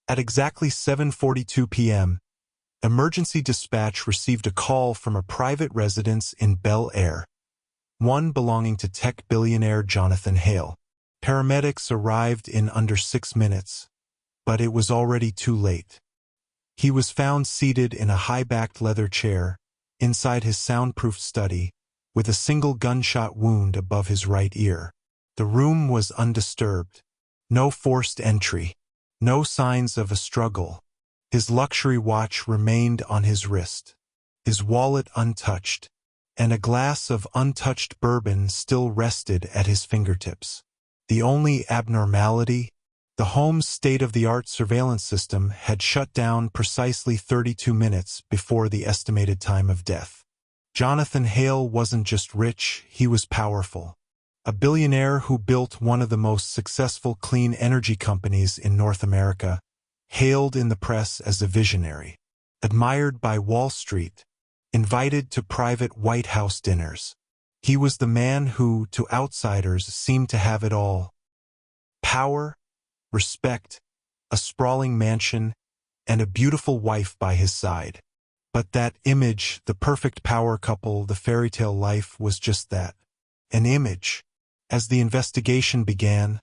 At exactly 7:42 p.m., emergency dispatch received a call from a private residence in Bel Air, one belonging to tech billionaire Jonathan Hale. Paramedics arrived in under 6 minutes, but it was already too late. He was found seated in a high-backed leather chair inside his soundproof study with a single gunshot wound above his right ear. The room was undisturbed. No forced entry. No signs of a struggle. His luxury watch remained on his wrist, his wallet untouched, and a glass of untouched bourbon still rested at his fingertips. The only abnormality? The home's state-of-the-art surveillance system had shut down precisely 32 minutes before the estimated time of death. Jonathan Hale wasn't just rich, he was powerful. A billionaire who built one of the most successful clean energy companies in North America, hailed in the press as a visionary, admired by Wall Street, invited to private White House dinners. He was the man who, to outsiders, seemed to have it all. Power, respect, a sprawling mansion, and a beautiful wife by his side. But that image, the perfect power couple, the fairy tale life, was just that, an image. As the investigation began,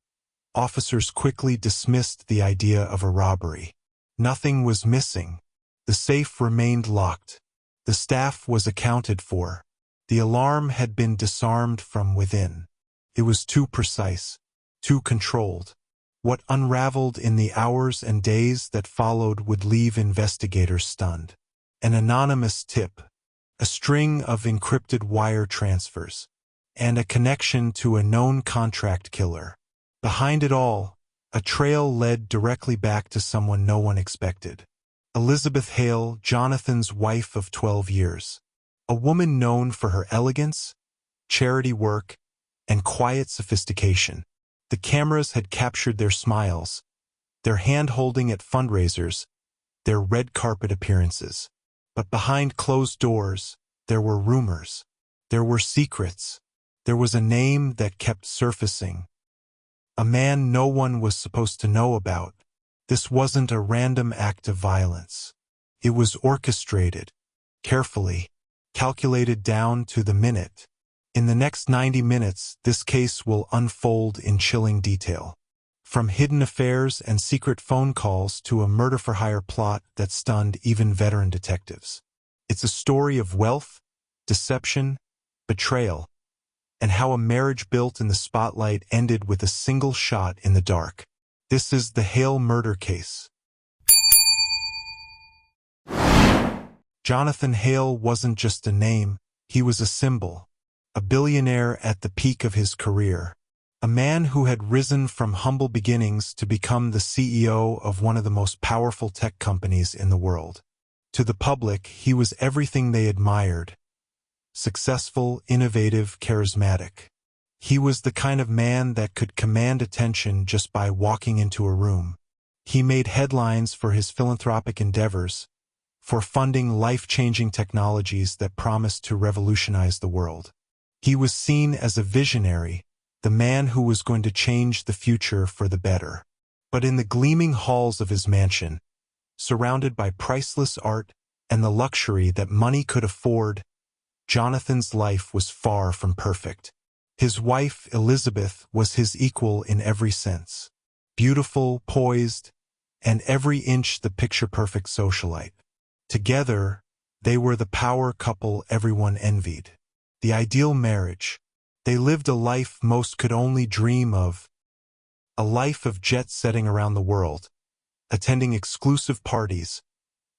officers quickly dismissed the idea of a robbery. Nothing was missing. The safe remained locked. The staff was accounted for. The alarm had been disarmed from within. It was too precise, too controlled. What unraveled in the hours and days that followed would leave investigators stunned. An anonymous tip, a string of encrypted wire transfers, and a connection to a known contract killer. Behind it all, a trail led directly back to someone no one expected. Elizabeth Hale, Jonathan's wife of 12 years. A woman known for her elegance, charity work, and quiet sophistication. The cameras had captured their smiles, their hand-holding at fundraisers, their red carpet appearances. But behind closed doors, there were rumors. There were secrets. There was a name that kept surfacing. A man no one was supposed to know about. This wasn't a random act of violence. It was orchestrated, carefully, calculated down to the minute. In the next 90 minutes, this case will unfold in chilling detail. From hidden affairs and secret phone calls to a murder-for-hire plot that stunned even veteran detectives. It's a story of wealth, deception, betrayal, and how a marriage built in the spotlight ended with a single shot in the dark. This is the Hale murder case. Jonathan Hale wasn't just a name, he was a symbol. A billionaire at the peak of his career. A man who had risen from humble beginnings to become the CEO of one of the most powerful tech companies in the world. To the public, he was everything they admired. Successful, innovative, charismatic. He was the kind of man that could command attention just by walking into a room. He made headlines for his philanthropic endeavors, for funding life-changing technologies that promised to revolutionize the world. He was seen as a visionary, the man who was going to change the future for the better. But in the gleaming halls of his mansion, surrounded by priceless art and the luxury that money could afford, Jonathan's life was far from perfect. His wife, Elizabeth, was his equal in every sense. Beautiful, poised, and every inch the picture-perfect socialite. Together, they were the power couple everyone envied. The ideal marriage. They lived a life most could only dream of. A life of jet-setting around the world, attending exclusive parties,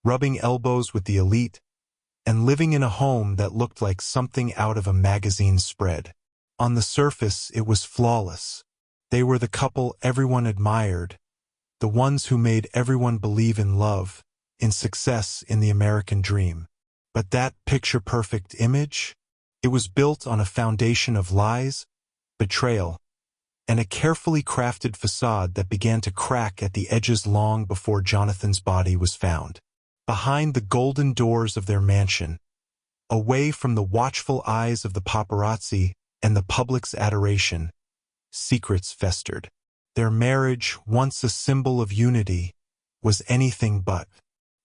rubbing elbows with the elite, and living in a home that looked like something out of a magazine spread. On the surface, it was flawless. They were the couple everyone admired, the ones who made everyone believe in love, in success, in the American dream. But that picture-perfect image? It was built on a foundation of lies, betrayal, and a carefully crafted facade that began to crack at the edges long before Jonathan's body was found. Behind the golden doors of their mansion, away from the watchful eyes of the paparazzi and the public's adoration, secrets festered. Their marriage, once a symbol of unity, was anything but.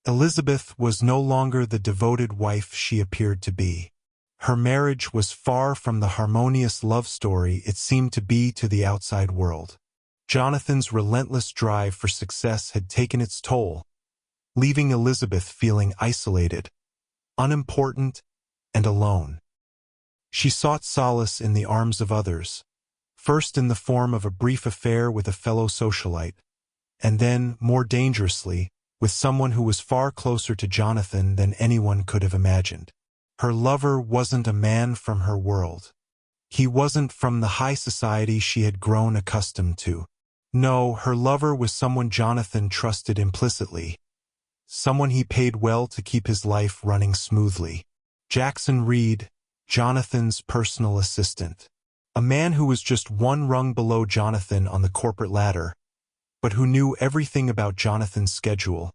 Elizabeth was no longer the devoted wife she appeared to be. Her marriage was far from the harmonious love story it seemed to be to the outside world. Jonathan's relentless drive for success had taken its toll, leaving Elizabeth feeling isolated, unimportant, and alone. She sought solace in the arms of others, first in the form of a brief affair with a fellow socialite, and then, more dangerously, with someone who was far closer to Jonathan than anyone could have imagined. Her lover wasn't a man from her world. He wasn't from the high society she had grown accustomed to. No, her lover was someone Jonathan trusted implicitly, someone he paid well to keep his life running smoothly. Jackson Reed, Jonathan's personal assistant. A man who was just one rung below Jonathan on the corporate ladder, but who knew everything about Jonathan's schedule,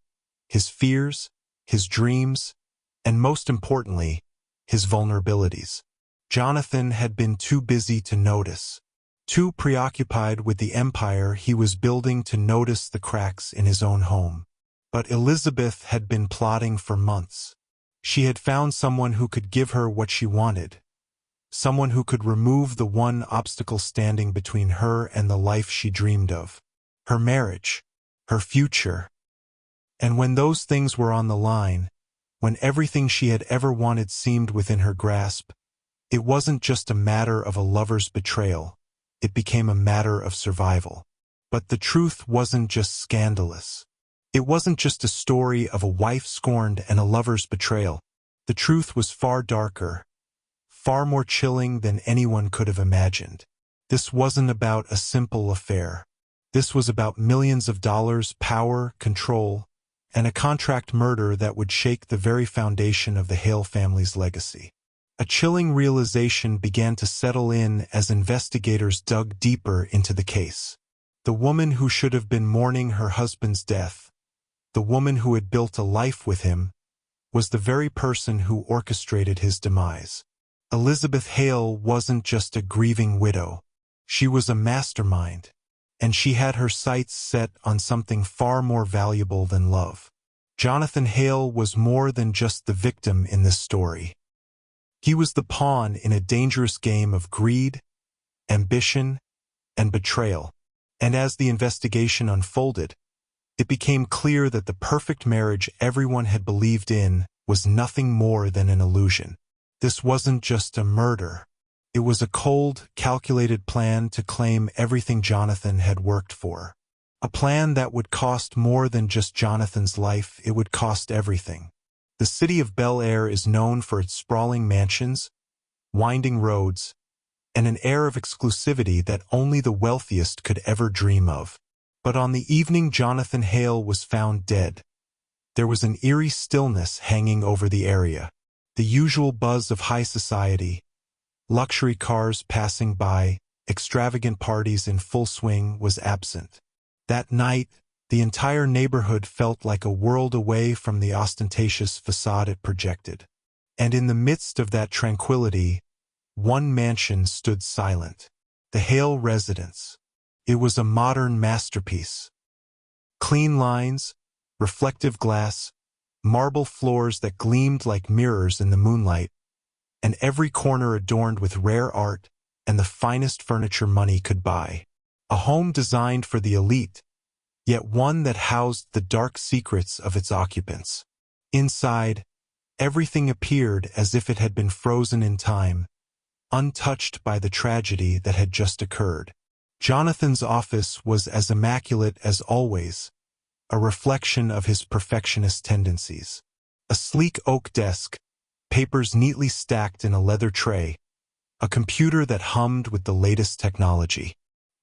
his fears, his dreams, and most importantly, his vulnerabilities. Jonathan had been too busy to notice, too preoccupied with the empire he was building to notice the cracks in his own home. But Elizabeth had been plotting for months. She had found someone who could give her what she wanted, someone who could remove the one obstacle standing between her and the life she dreamed of. Her marriage, her future. And when those things were on the line, when everything she had ever wanted seemed within her grasp, it wasn't just a matter of a lover's betrayal, it became a matter of survival. But the truth wasn't just scandalous. It wasn't just a story of a wife scorned and a lover's betrayal. The truth was far darker, far more chilling than anyone could have imagined. This wasn't about a simple affair. This was about millions of dollars, power, control, and a contract murder that would shake the very foundation of the Hale family's legacy. A chilling realization began to settle in as investigators dug deeper into the case. The woman who should have been mourning her husband's death, the woman who had built a life with him, was the very person who orchestrated his demise. Elizabeth Hale wasn't just a grieving widow. She was a mastermind, and she had her sights set on something far more valuable than love. Jonathan Hale was more than just the victim in this story. He was the pawn in a dangerous game of greed, ambition, and betrayal. And as the investigation unfolded, it became clear that the perfect marriage everyone had believed in was nothing more than an illusion. This wasn't just a murder. It was a cold, calculated plan to claim everything Jonathan had worked for. A plan that would cost more than just Jonathan's life, it would cost everything. The city of Bel Air is known for its sprawling mansions, winding roads, and an air of exclusivity that only the wealthiest could ever dream of. But on the evening Jonathan Hale was found dead, there was an eerie stillness hanging over the area. The usual buzz of high society, luxury cars passing by, extravagant parties in full swing, was absent. That night, the entire neighborhood felt like a world away from the ostentatious facade it projected. And in the midst of that tranquility, one mansion stood silent. The Hale residence. It was a modern masterpiece. Clean lines, reflective glass, marble floors that gleamed like mirrors in the moonlight, and every corner adorned with rare art and the finest furniture money could buy. A home designed for the elite, yet one that housed the dark secrets of its occupants. Inside, everything appeared as if it had been frozen in time, untouched by the tragedy that had just occurred. Jonathan's office was as immaculate as always, a reflection of his perfectionist tendencies. A sleek oak desk, papers neatly stacked in a leather tray, a computer that hummed with the latest technology.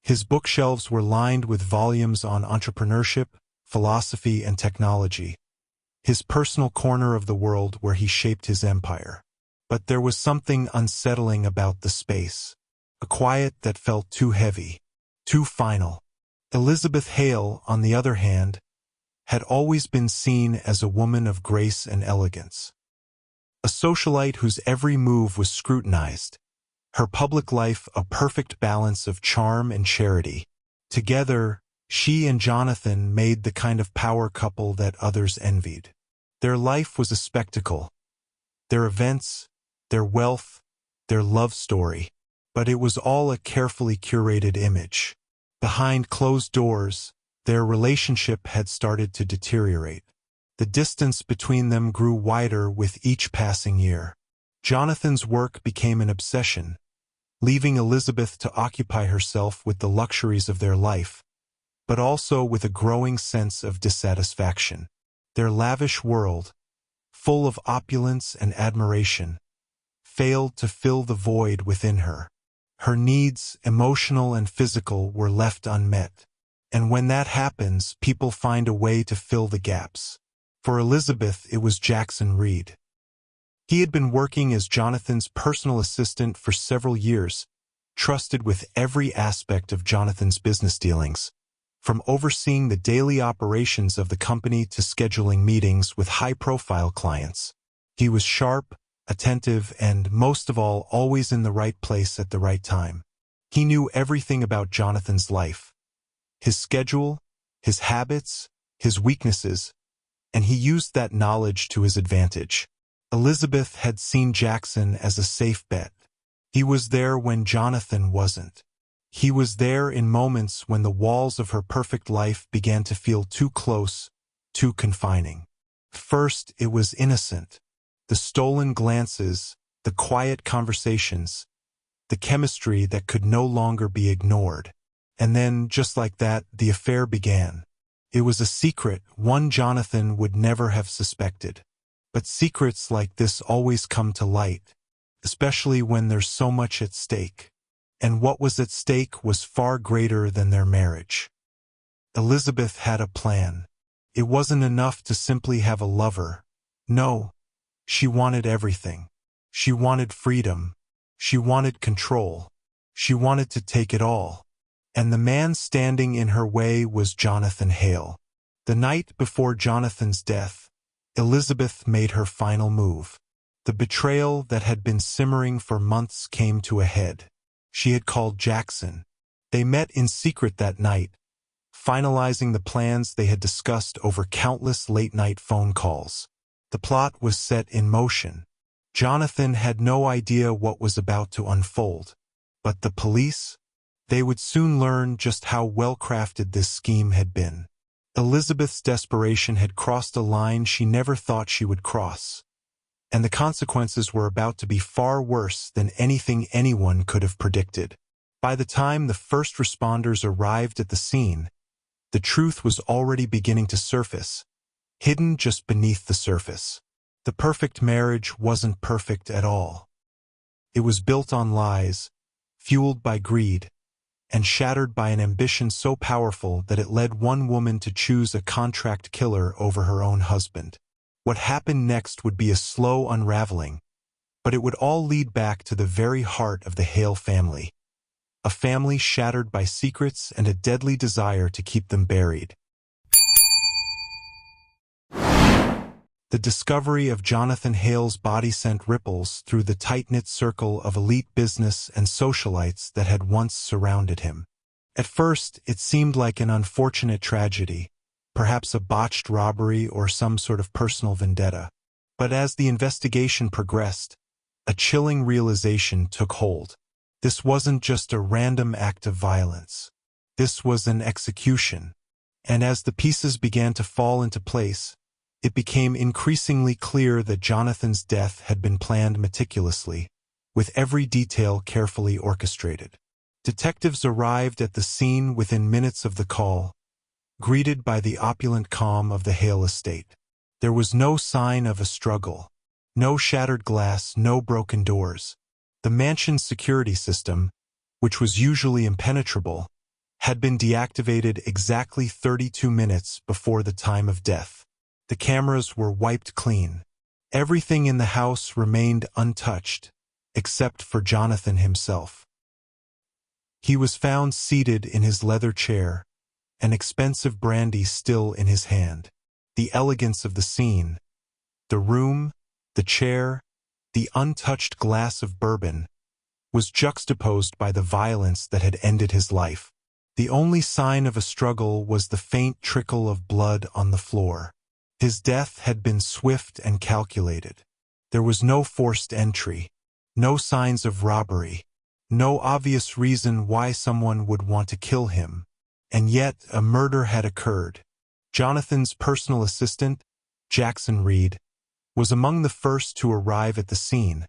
His bookshelves were lined with volumes on entrepreneurship, philosophy, and technology, his personal corner of the world where he shaped his empire. But there was something unsettling about the space, a quiet that felt too heavy, too final. Elizabeth Hale, on the other hand, had always been seen as a woman of grace and elegance. A socialite whose every move was scrutinized, her public life a perfect balance of charm and charity. Together, She and Jonathan made the kind of power couple that others envied. Their life was a spectacle. Their events, their wealth, their love story. But it was all a carefully curated image. Behind closed doors, their relationship had started to deteriorate. The distance between them grew wider with each passing year. Jonathan's work became an obsession, leaving Elizabeth to occupy herself with the luxuries of their life, but also with a growing sense of dissatisfaction. Their lavish world, full of opulence and admiration, failed to fill the void within her. Her needs, emotional and physical, were left unmet. And when that happens, people find a way to fill the gaps. For Elizabeth, it was Jackson Reed. He had been working as Jonathan's personal assistant for several years, trusted with every aspect of Jonathan's business dealings, from overseeing the daily operations of the company to scheduling meetings with high-profile clients. He was sharp, attentive, and, most of all, always in the right place at the right time. He knew everything about Jonathan's life, his schedule, his habits, his weaknesses, and he used that knowledge to his advantage. Elizabeth had seen Jackson as a safe bet. He was there when Jonathan wasn't. He was there in moments when the walls of her perfect life began to feel too close, too confining. First, it was innocent. The stolen glances, the quiet conversations, the chemistry that could no longer be ignored. And then, just like that, the affair began. It was a secret, one Jonathan would never have suspected. But secrets like this always come to light, especially when there's so much at stake. And what was at stake was far greater than their marriage. Elizabeth had a plan. It wasn't enough to simply have a lover. No, she wanted everything. She wanted freedom. She wanted control. She wanted to take it all. And the man standing in her way was Jonathan Hale. The night before Jonathan's death, Elizabeth made her final move. The betrayal that had been simmering for months came to a head. She had called Jackson. They met in secret that night, finalizing the plans they had discussed over countless late-night phone calls. The plot was set in motion. Jonathan had no idea what was about to unfold. But the police? They would soon learn just how well-crafted this scheme had been. Elizabeth's desperation had crossed a line she never thought she would cross. And the consequences were about to be far worse than anything anyone could have predicted. By the time the first responders arrived at the scene, the truth was already beginning to surface, hidden just beneath the surface. The perfect marriage wasn't perfect at all. It was built on lies, fueled by greed, and shattered by an ambition so powerful that it led one woman to choose a contract killer over her own husband. What happened next would be a slow unraveling, but it would all lead back to the very heart of the Hale family. A family shattered by secrets and a deadly desire to keep them buried. The discovery of Jonathan Hale's body sent ripples through the tight-knit circle of elite business and socialites that had once surrounded him. At first, it seemed like an unfortunate tragedy, perhaps a botched robbery or some sort of personal vendetta. But as the investigation progressed, a chilling realization took hold. This wasn't just a random act of violence. This was an execution. And as the pieces began to fall into place, it became increasingly clear that Jonathan's death had been planned meticulously, with every detail carefully orchestrated. Detectives arrived at the scene within minutes of the call, greeted by the opulent calm of the Hale estate. There was no sign of a struggle, no shattered glass, no broken doors. The mansion's security system, which was usually impenetrable, had been deactivated exactly 32 minutes before the time of death. The cameras were wiped clean. Everything in the house remained untouched, except for Jonathan himself. He was found seated in his leather chair, an expensive brandy still in his hand. The elegance of the scene, the room, the chair, the untouched glass of bourbon, was juxtaposed by the violence that had ended his life. The only sign of a struggle was the faint trickle of blood on the floor. His death had been swift and calculated. There was no forced entry, no signs of robbery, no obvious reason why someone would want to kill him. And yet a murder had occurred. Jonathan's personal assistant, Jackson Reed, was among the first to arrive at the scene,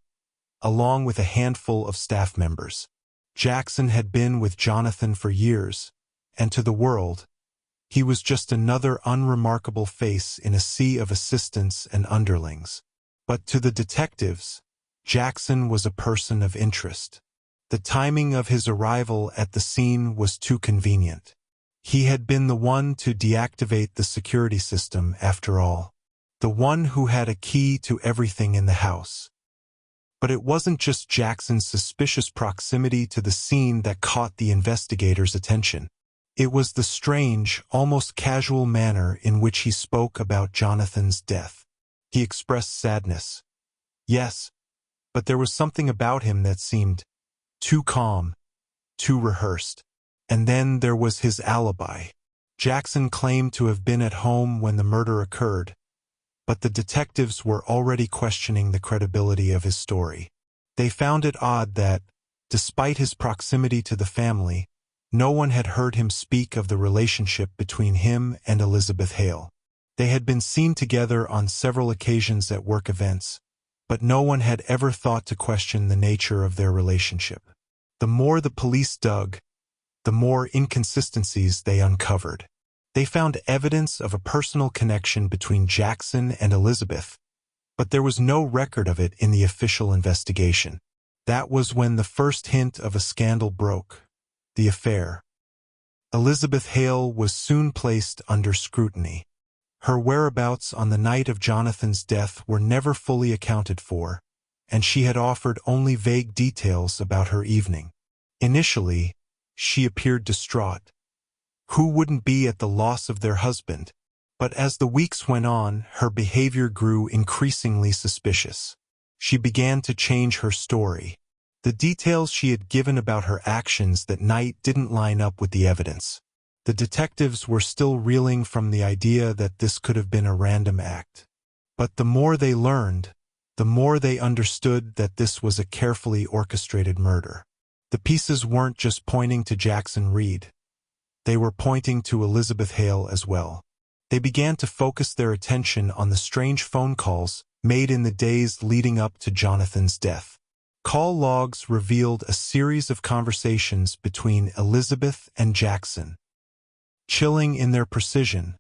along with a handful of staff members. Jackson had been with Jonathan for years, and to the world, he was just another unremarkable face in a sea of assistants and underlings. But to the detectives, Jackson was a person of interest. The timing of his arrival at the scene was too convenient. He had been the one to deactivate the security system, after all. The one who had a key to everything in the house. But it wasn't just Jackson's suspicious proximity to the scene that caught the investigators' attention. It was the strange, almost casual manner in which he spoke about Jonathan's death. He expressed sadness. Yes, but there was something about him that seemed too calm, too rehearsed. And then there was his alibi. Jackson claimed to have been at home when the murder occurred, but the detectives were already questioning the credibility of his story. They found it odd that, despite his proximity to the family, no one had heard him speak of the relationship between him and Elizabeth Hale. They had been seen together on several occasions at work events, but no one had ever thought to question the nature of their relationship. The more the police dug, the more inconsistencies they uncovered. They found evidence of a personal connection between Jackson and Elizabeth, but there was no record of it in the official investigation. That was when the first hint of a scandal broke: the affair. Elizabeth Hale was soon placed under scrutiny. Her whereabouts on the night of Jonathan's death were never fully accounted for, and she had offered only vague details about her evening. Initially, she appeared distraught. Who wouldn't be at the loss of their husband? But as the weeks went on, her behavior grew increasingly suspicious. She began to change her story. The details she had given about her actions that night didn't line up with the evidence. The detectives were still reeling from the idea that this could have been a random act. But the more they learned, the more they understood that this was a carefully orchestrated murder. The pieces weren't just pointing to Jackson Reed. They were pointing to Elizabeth Hale as well. They began to focus their attention on the strange phone calls made in the days leading up to Jonathan's death. Call logs revealed a series of conversations between Elizabeth and Jackson, chilling in their precision,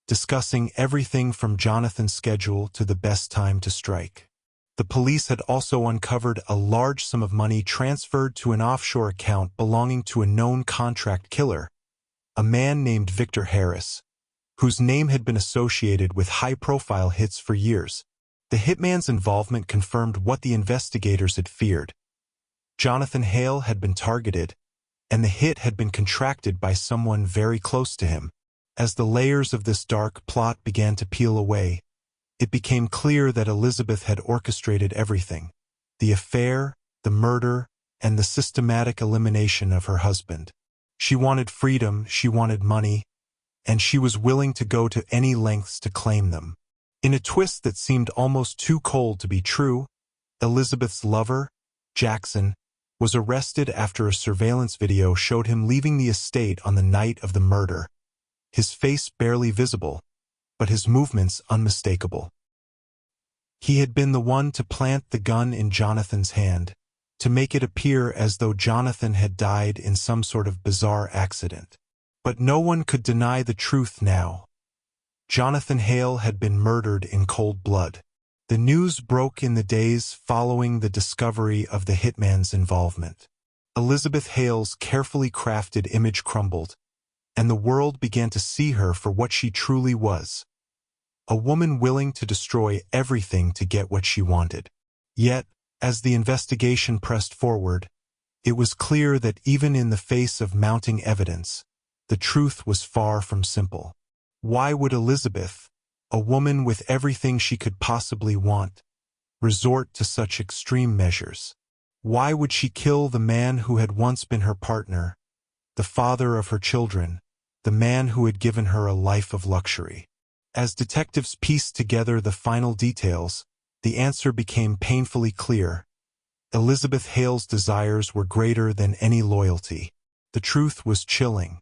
discussing everything from Jonathan's schedule to the best time to strike. The police had also uncovered a large sum of money transferred to an offshore account belonging to a known contract killer, a man named Victor Harris, whose name had been associated with high-profile hits for years. The hitman's involvement confirmed what the investigators had feared. Jonathan Hale had been targeted, and the hit had been contracted by someone very close to him. As the layers of this dark plot began to peel away, it became clear that Elizabeth had orchestrated everything: the affair, the murder, and the systematic elimination of her husband. She wanted freedom, she wanted money, and she was willing to go to any lengths to claim them. In a twist that seemed almost too cold to be true, Elizabeth's lover, Jackson, was arrested after a surveillance video showed him leaving the estate on the night of the murder, his face barely visible, but his movements unmistakable. He had been the one to plant the gun in Jonathan's hand, to make it appear as though Jonathan had died in some sort of bizarre accident. But no one could deny the truth now. Jonathan Hale had been murdered in cold blood. The news broke in the days following the discovery of the hitman's involvement. Elizabeth Hale's carefully crafted image crumbled, and the world began to see her for what she truly was: a woman willing to destroy everything to get what she wanted. Yet, as the investigation pressed forward, it was clear that even in the face of mounting evidence, the truth was far from simple. Why would Elizabeth, a woman with everything she could possibly want, resort to such extreme measures? Why would she kill the man who had once been her partner, the father of her children, the man who had given her a life of luxury. As detectives pieced together the final details, the answer became painfully clear. Elizabeth Hale's desires were greater than any loyalty. The truth was chilling.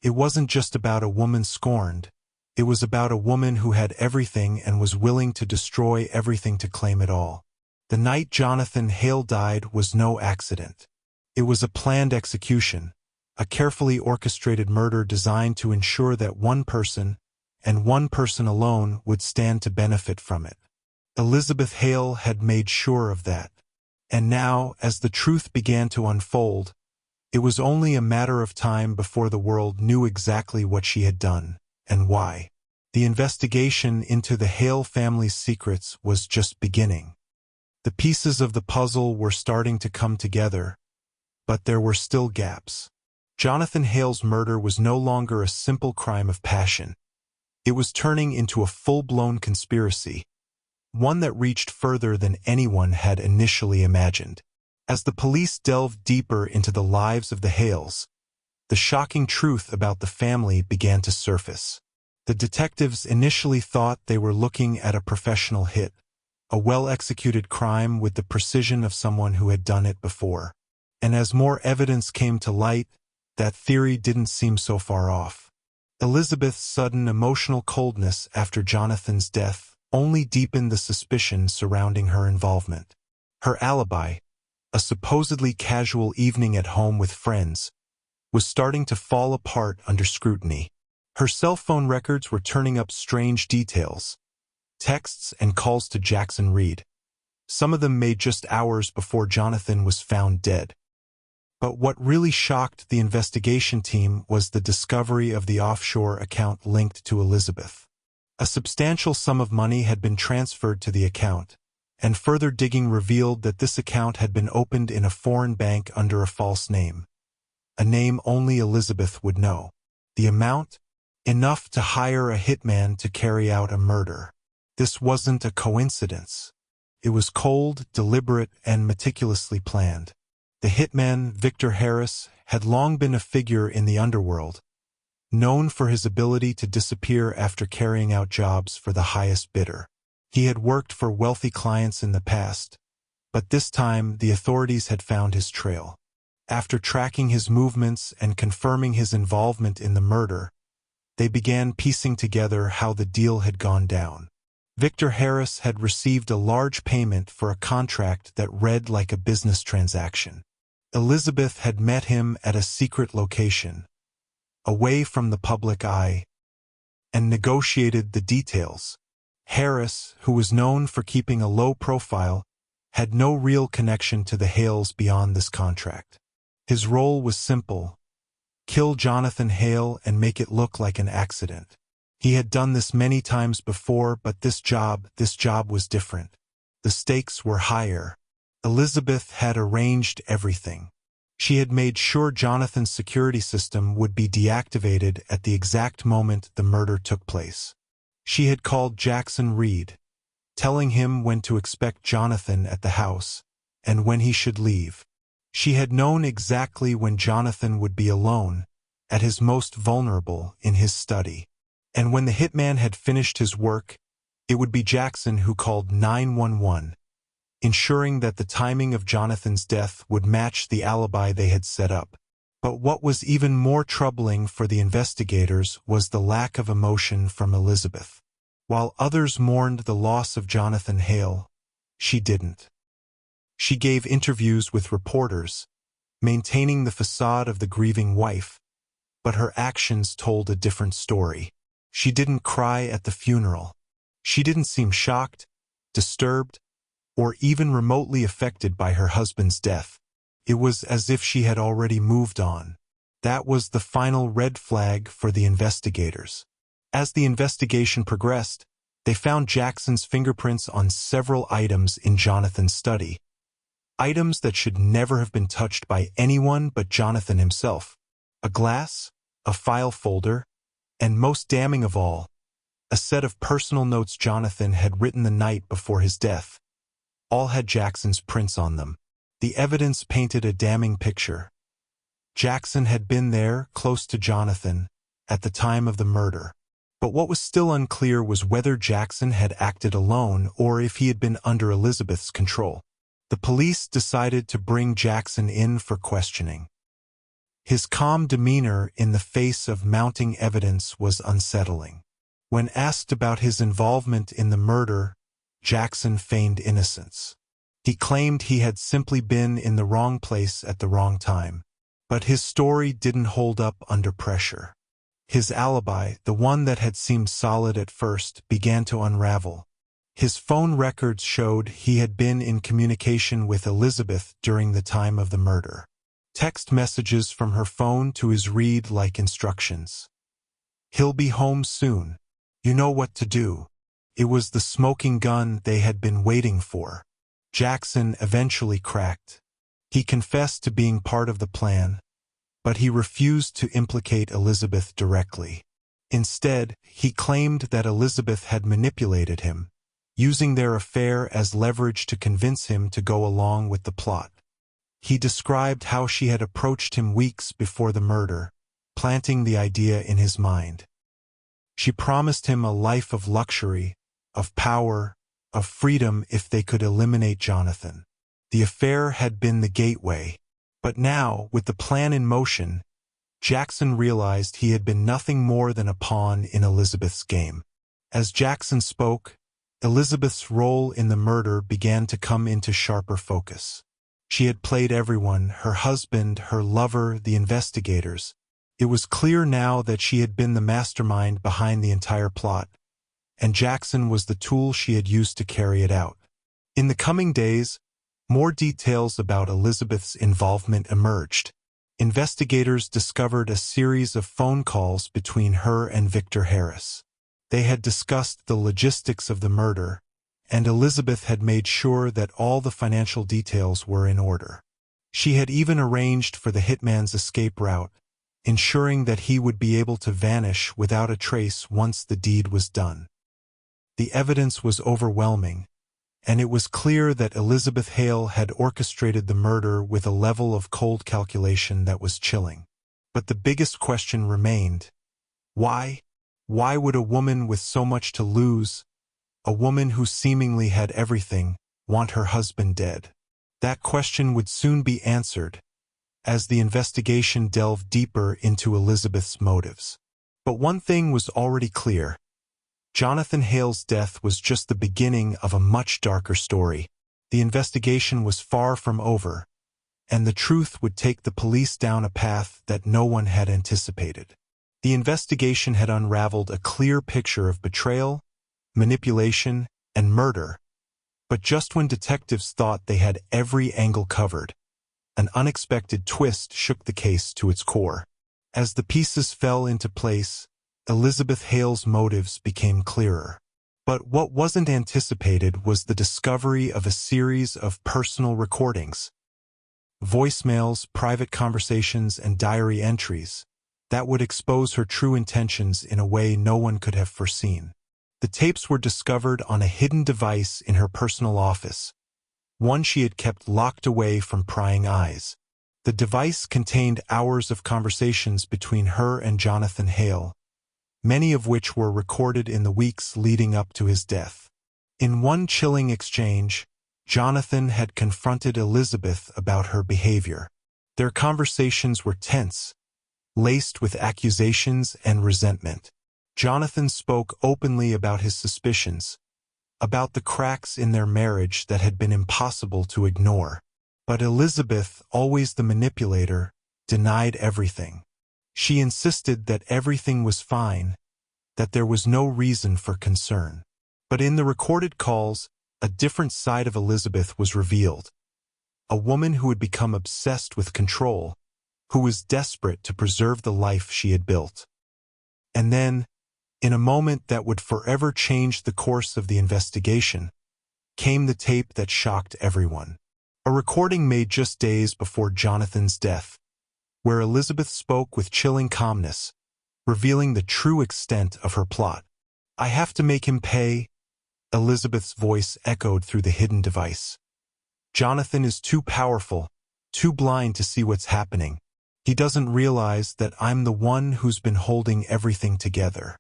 It wasn't just about a woman scorned. It was about a woman who had everything and was willing to destroy everything to claim it all. The night Jonathan Hale died was no accident. It was a planned execution, a carefully orchestrated murder designed to ensure that one person, and one person alone, would stand to benefit from it. Elizabeth Hale had made sure of that. And now, as the truth began to unfold, it was only a matter of time before the world knew exactly what she had done, and why. The investigation into the Hale family's secrets was just beginning. The pieces of the puzzle were starting to come together, but there were still gaps. Jonathan Hale's murder was no longer a simple crime of passion. It was turning into a full-blown conspiracy, one that reached further than anyone had initially imagined. As the police delved deeper into the lives of the Hales, the shocking truth about the family began to surface. The detectives initially thought they were looking at a professional hit, a well-executed crime with the precision of someone who had done it before. And as more evidence came to light, that theory didn't seem so far off. Elizabeth's sudden emotional coldness after Jonathan's death only deepened the suspicion surrounding her involvement. Her alibi, a supposedly casual evening at home with friends, was starting to fall apart under scrutiny. Her cell phone records were turning up strange details, texts and calls to Jackson Reed, some of them made just hours before Jonathan was found dead. But what really shocked the investigation team was the discovery of the offshore account linked to Elizabeth. A substantial sum of money had been transferred to the account, and further digging revealed that this account had been opened in a foreign bank under a false name, a name only Elizabeth would know. The amount? Enough to hire a hitman to carry out a murder. This wasn't a coincidence. It was cold, deliberate, and meticulously planned. The hitman, Victor Harris, had long been a figure in the underworld, known for his ability to disappear after carrying out jobs for the highest bidder. He had worked for wealthy clients in the past, but this time the authorities had found his trail. After tracking his movements and confirming his involvement in the murder, they began piecing together how the deal had gone down. Victor Harris had received a large payment for a contract that read like a business transaction. Elizabeth had met him at a secret location, away from the public eye, and negotiated the details. Harris, who was known for keeping a low profile, had no real connection to the Hales beyond this contract. His role was simple: kill Jonathan Hale and make it look like an accident. He had done this many times before, but this job was different. The stakes were higher. Elizabeth had arranged everything. She had made sure Jonathan's security system would be deactivated at the exact moment the murder took place. She had called Jackson Reed, telling him when to expect Jonathan at the house, and when he should leave. She had known exactly when Jonathan would be alone, at his most vulnerable, in his study. And when the hitman had finished his work, it would be Jackson who called 911, ensuring that the timing of Jonathan's death would match the alibi they had set up. But what was even more troubling for the investigators was the lack of emotion from Elizabeth. While others mourned the loss of Jonathan Hale, she didn't. She gave interviews with reporters, maintaining the facade of the grieving wife, but her actions told a different story. She didn't cry at the funeral. She didn't seem shocked, disturbed, or even remotely affected by her husband's death. It was as if she had already moved on. That was the final red flag for the investigators. As the investigation progressed, they found Jackson's fingerprints on several items in Jonathan's study. Items that should never have been touched by anyone but Jonathan himself. A glass, a file folder, and most damning of all, a set of personal notes Jonathan had written the night before his death. All had Jackson's prints on them. The evidence painted a damning picture. Jackson had been there, close to Jonathan, at the time of the murder. But what was still unclear was whether Jackson had acted alone or if he had been under Elizabeth's control. The police decided to bring Jackson in for questioning. His calm demeanor in the face of mounting evidence was unsettling. When asked about his involvement in the murder, Jackson feigned innocence. He claimed he had simply been in the wrong place at the wrong time. But his story didn't hold up under pressure. His alibi, the one that had seemed solid at first, began to unravel. His phone records showed he had been in communication with Elizabeth during the time of the murder. Text messages from her phone to his read like instructions. "He'll be home soon. You know what to do." It was the smoking gun they had been waiting for. Jackson eventually cracked. He confessed to being part of the plan, but he refused to implicate Elizabeth directly. Instead, he claimed that Elizabeth had manipulated him, using their affair as leverage to convince him to go along with the plot. He described how she had approached him weeks before the murder, planting the idea in his mind. She promised him a life of luxury, of power, of freedom if they could eliminate Jonathan. The affair had been the gateway, but now, with the plan in motion, Jackson realized he had been nothing more than a pawn in Elizabeth's game. As Jackson spoke, Elizabeth's role in the murder began to come into sharper focus. She had played everyone, her husband, her lover, the investigators. It was clear now that she had been the mastermind behind the entire plot, and Jackson was the tool she had used to carry it out. In the coming days, more details about Elizabeth's involvement emerged. Investigators discovered a series of phone calls between her and Victor Harris. They had discussed the logistics of the murder, and Elizabeth had made sure that all the financial details were in order. She had even arranged for the hitman's escape route, ensuring that he would be able to vanish without a trace once the deed was done. The evidence was overwhelming, and it was clear that Elizabeth Hale had orchestrated the murder with a level of cold calculation that was chilling. But the biggest question remained: why? Why would a woman with so much to lose, a woman who seemingly had everything, want her husband dead? That question would soon be answered, as the investigation delved deeper into Elizabeth's motives. But one thing was already clear: Jonathan Hale's death was just the beginning of a much darker story. The investigation was far from over, and the truth would take the police down a path that no one had anticipated. The investigation had unraveled a clear picture of betrayal, manipulation, and murder, but just when detectives thought they had every angle covered, an unexpected twist shook the case to its core. As the pieces fell into place, Elizabeth Hale's motives became clearer. But what wasn't anticipated was the discovery of a series of personal recordings, voicemails, private conversations, and diary entries that would expose her true intentions in a way no one could have foreseen. The tapes were discovered on a hidden device in her personal office, one she had kept locked away from prying eyes. The device contained hours of conversations between her and Jonathan Hale, many of which were recorded in the weeks leading up to his death. In one chilling exchange, Jonathan had confronted Elizabeth about her behavior. Their conversations were tense, laced with accusations and resentment. Jonathan spoke openly about his suspicions, about the cracks in their marriage that had been impossible to ignore. But Elizabeth, always the manipulator, denied everything. She insisted that everything was fine, that there was no reason for concern. But in the recorded calls, a different side of Elizabeth was revealed. A woman who had become obsessed with control, who was desperate to preserve the life she had built. And then, in a moment that would forever change the course of the investigation, came the tape that shocked everyone. A recording made just days before Jonathan's death, where Elizabeth spoke with chilling calmness, revealing the true extent of her plot. "I have to make him pay," Elizabeth's voice echoed through the hidden device. "Jonathan is too powerful, too blind to see what's happening. He doesn't realize that I'm the one who's been holding everything together.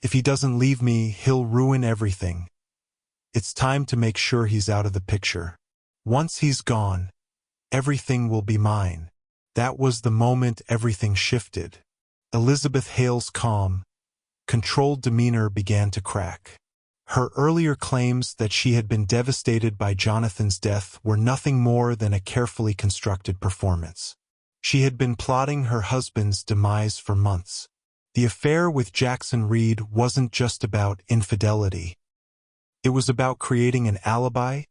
If he doesn't leave me, he'll ruin everything. It's time to make sure he's out of the picture. Once he's gone, everything will be mine." That was the moment everything shifted. Elizabeth Hale's calm, controlled demeanor began to crack. Her earlier claims that she had been devastated by Jonathan's death were nothing more than a carefully constructed performance. She had been plotting her husband's demise for months. The affair with Jackson Reed wasn't just about infidelity. It was about creating an alibi,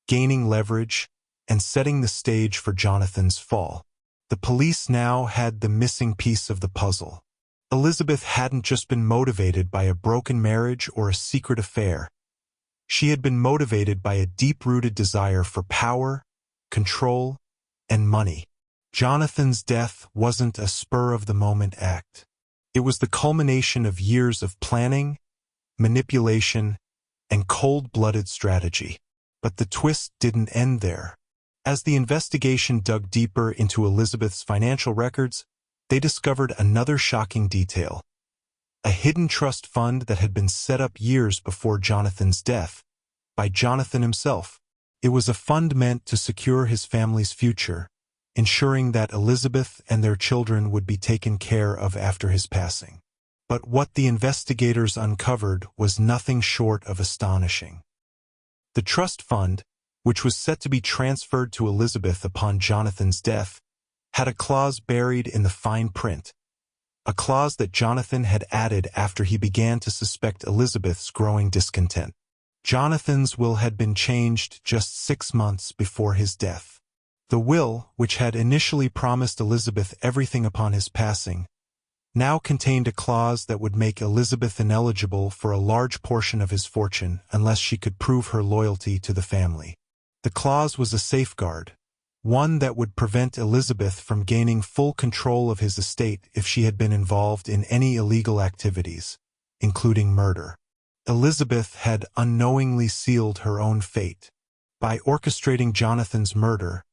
gaining leverage, and setting the stage for Jonathan's fall. The police now had the missing piece of the puzzle. Elizabeth hadn't just been motivated by a broken marriage or a secret affair. She had been motivated by a deep-rooted desire for power, control, and money. Jonathan's death wasn't a spur-of-the-moment act. It was the culmination of years of planning, manipulation, and cold-blooded strategy. But the twist didn't end there. As the investigation dug deeper into Elizabeth's financial records, they discovered another shocking detail. A hidden trust fund that had been set up years before Jonathan's death, by Jonathan himself. It was a fund meant to secure his family's future, ensuring that Elizabeth and their children would be taken care of after his passing. But what the investigators uncovered was nothing short of astonishing. The trust fund, which was set to be transferred to Elizabeth upon Jonathan's death, had a clause buried in the fine print, a clause that Jonathan had added after he began to suspect Elizabeth's growing discontent. Jonathan's will had been changed just 6 months before his death. The will, which had initially promised Elizabeth everything upon his passing, now contained a clause that would make Elizabeth ineligible for a large portion of his fortune unless she could prove her loyalty to the family. The clause was a safeguard, one that would prevent Elizabeth from gaining full control of his estate if she had been involved in any illegal activities, including murder. Elizabeth had unknowingly sealed her own fate. By orchestrating Jonathan's murder,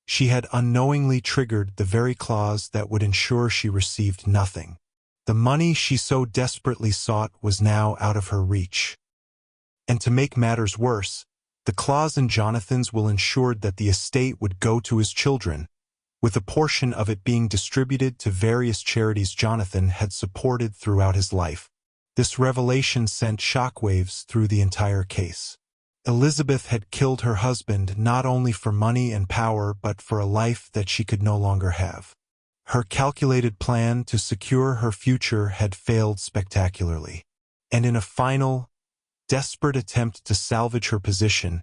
she had unknowingly triggered the very clause that would ensure she received nothing. The money she so desperately sought was now out of her reach. And to make matters worse, the clause in Jonathan's will ensured that the estate would go to his children, with a portion of it being distributed to various charities Jonathan had supported throughout his life. This revelation sent shockwaves through the entire case. Elizabeth had killed her husband not only for money and power but for a life that she could no longer have. Her calculated plan to secure her future had failed spectacularly. And in a final, desperate attempt to salvage her position,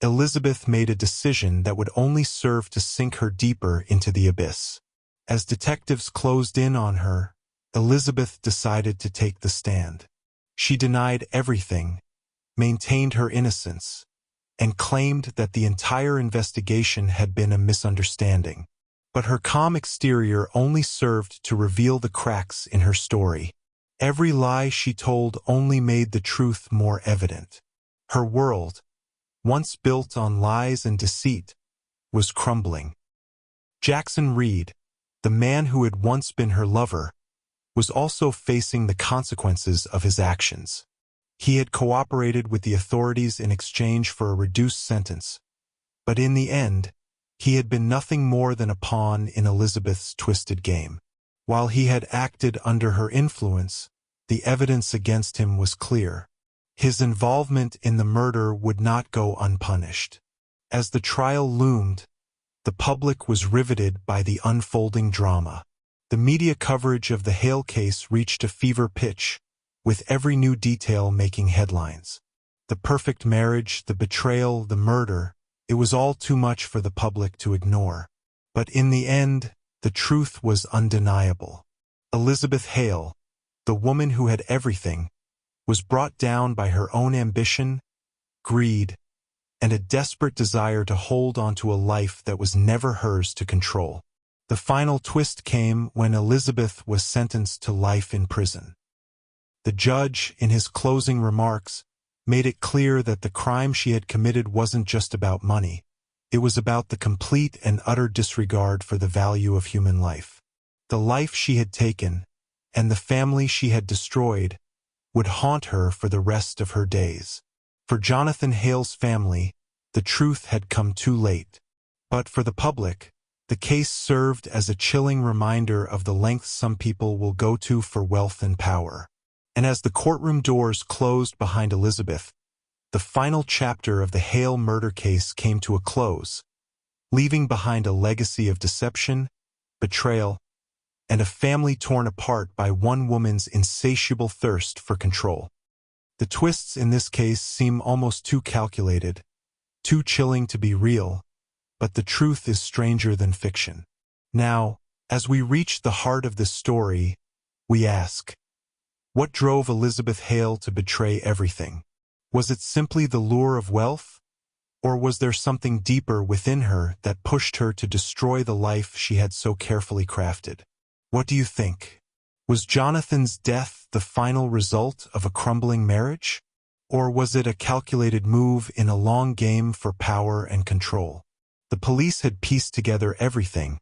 Elizabeth made a decision that would only serve to sink her deeper into the abyss. As detectives closed in on her, Elizabeth decided to take the stand. She denied everything, maintained her innocence, and claimed that the entire investigation had been a misunderstanding. But her calm exterior only served to reveal the cracks in her story. Every lie she told only made the truth more evident. Her world, once built on lies and deceit, was crumbling. Jackson Reed, the man who had once been her lover, was also facing the consequences of his actions. He had cooperated with the authorities in exchange for a reduced sentence, but in the end, he had been nothing more than a pawn in Elizabeth's twisted game. While he had acted under her influence, the evidence against him was clear. His involvement in the murder would not go unpunished. As the trial loomed, the public was riveted by the unfolding drama. The media coverage of the Hale case reached a fever pitch, with every new detail making headlines. The perfect marriage, the betrayal, the murder, it was all too much for the public to ignore. But in the end, the truth was undeniable. Elizabeth Hale, the woman who had everything, was brought down by her own ambition, greed, and a desperate desire to hold onto a life that was never hers to control. The final twist came when Elizabeth was sentenced to life in prison. The judge, in his closing remarks, made it clear that the crime she had committed wasn't just about money. It was about the complete and utter disregard for the value of human life. The life she had taken, and the family she had destroyed, would haunt her for the rest of her days. For Jonathan Hale's family, the truth had come too late. But for the public, the case served as a chilling reminder of the lengths some people will go to for wealth and power. And as the courtroom doors closed behind Elizabeth, the final chapter of the Hale murder case came to a close, leaving behind a legacy of deception, betrayal, and a family torn apart by one woman's insatiable thirst for control. The twists in this case seem almost too calculated, too chilling to be real, but the truth is stranger than fiction. Now, as we reach the heart of this story, we ask, what drove Elizabeth Hale to betray everything? Was it simply the lure of wealth? Or was there something deeper within her that pushed her to destroy the life she had so carefully crafted? What do you think? Was Jonathan's death the final result of a crumbling marriage? Or was it a calculated move in a long game for power and control? The police had pieced together everything,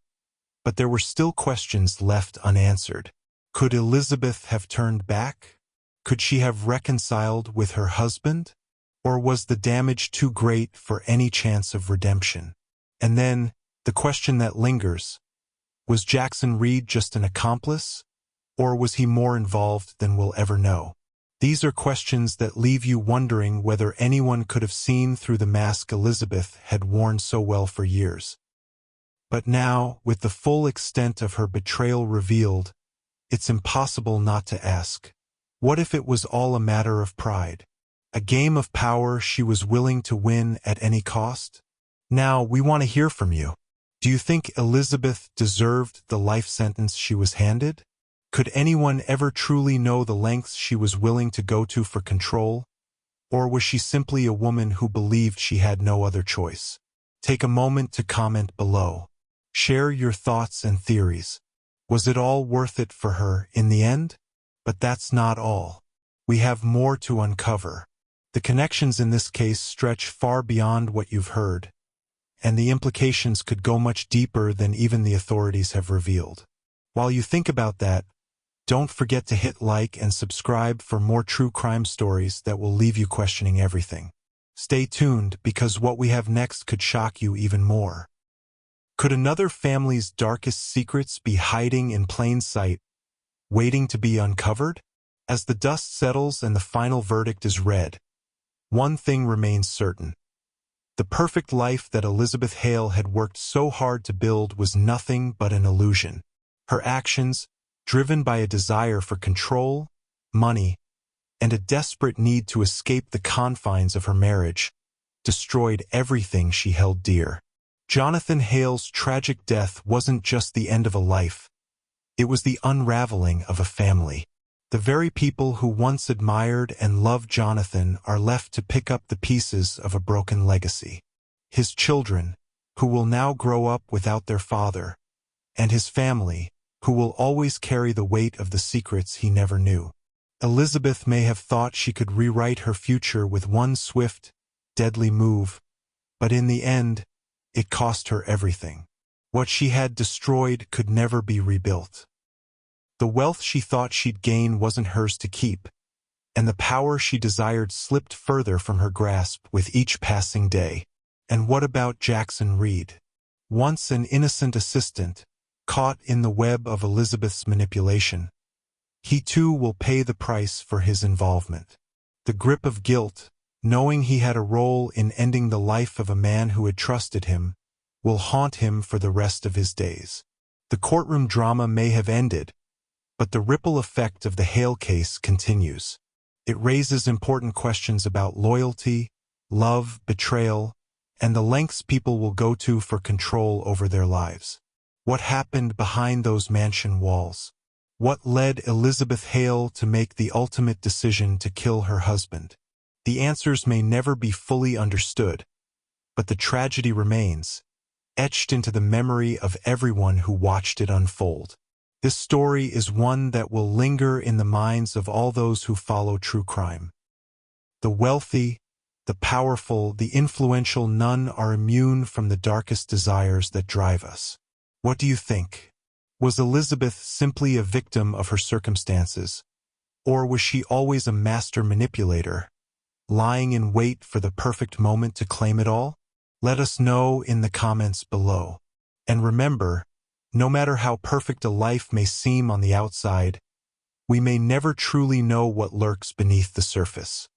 but there were still questions left unanswered. Could Elizabeth have turned back? Could she have reconciled with her husband? Or was the damage too great for any chance of redemption? And then, the question that lingers, was Jackson Reed just an accomplice? Or was he more involved than we'll ever know? These are questions that leave you wondering whether anyone could have seen through the mask Elizabeth had worn so well for years. But now, with the full extent of her betrayal revealed, it's impossible not to ask, what if it was all a matter of pride? A game of power she was willing to win at any cost? Now, we want to hear from you. Do you think Elizabeth deserved the life sentence she was handed? Could anyone ever truly know the lengths she was willing to go to for control? Or was she simply a woman who believed she had no other choice? Take a moment to comment below. Share your thoughts and theories. Was it all worth it for her in the end? But that's not all. We have more to uncover. The connections in this case stretch far beyond what you've heard, and the implications could go much deeper than even the authorities have revealed. While you think about that, don't forget to hit like and subscribe for more true crime stories that will leave you questioning everything. Stay tuned because what we have next could shock you even more. Could another family's darkest secrets be hiding in plain sight, waiting to be uncovered? As the dust settles and the final verdict is read, one thing remains certain. The perfect life that Elizabeth Hale had worked so hard to build was nothing but an illusion. Her actions, driven by a desire for control, money, and a desperate need to escape the confines of her marriage, destroyed everything she held dear. Jonathan Hale's tragic death wasn't just the end of a life. It was the unraveling of a family. The very people who once admired and loved Jonathan are left to pick up the pieces of a broken legacy. His children, who will now grow up without their father, and his family, who will always carry the weight of the secrets he never knew. Elizabeth may have thought she could rewrite her future with one swift, deadly move, but in the end, it cost her everything. What she had destroyed could never be rebuilt. The wealth she thought she'd gain wasn't hers to keep, and the power she desired slipped further from her grasp with each passing day. And what about Jackson Reed? Once an innocent assistant, caught in the web of Elizabeth's manipulation, he too will pay the price for his involvement. The grip of guilt, knowing he had a role in ending the life of a man who had trusted him, will haunt him for the rest of his days. The courtroom drama may have ended, but the ripple effect of the Hale case continues. It raises important questions about loyalty, love, betrayal, and the lengths people will go to for control over their lives. What happened behind those mansion walls? What led Elizabeth Hale to make the ultimate decision to kill her husband? The answers may never be fully understood, but the tragedy remains, etched into the memory of everyone who watched it unfold. This story is one that will linger in the minds of all those who follow true crime. The wealthy, the powerful, the influential, none are immune from the darkest desires that drive us. What do you think? Was Elizabeth simply a victim of her circumstances, or was she always a master manipulator, lying in wait for the perfect moment to claim it all? Let us know in the comments below. And remember, no matter how perfect a life may seem on the outside, we may never truly know what lurks beneath the surface.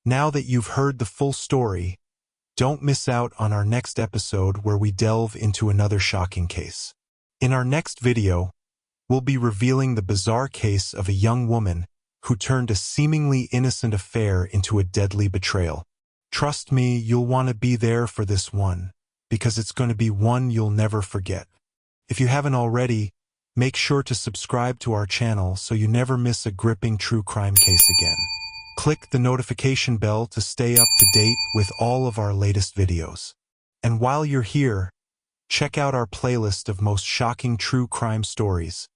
Now that you've heard the full story, don't miss out on our next episode where we delve into another shocking case. In our next video, we'll be revealing the bizarre case of a young woman who turned a seemingly innocent affair into a deadly betrayal. Trust me, you'll want to be there for this one, because it's going to be one you'll never forget. If you haven't already, make sure to subscribe to our channel so you never miss a gripping true crime case again. Click the notification bell to stay up to date with all of our latest videos. And while you're here, check out our playlist of most shocking true crime stories,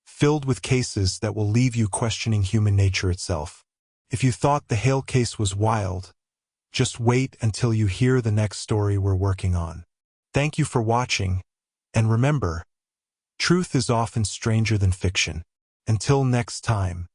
filled with cases that will leave you questioning human nature itself. If you thought the Hale case was wild, just wait until you hear the next story we're working on. Thank you for watching, and remember, truth is often stranger than fiction. Until next time.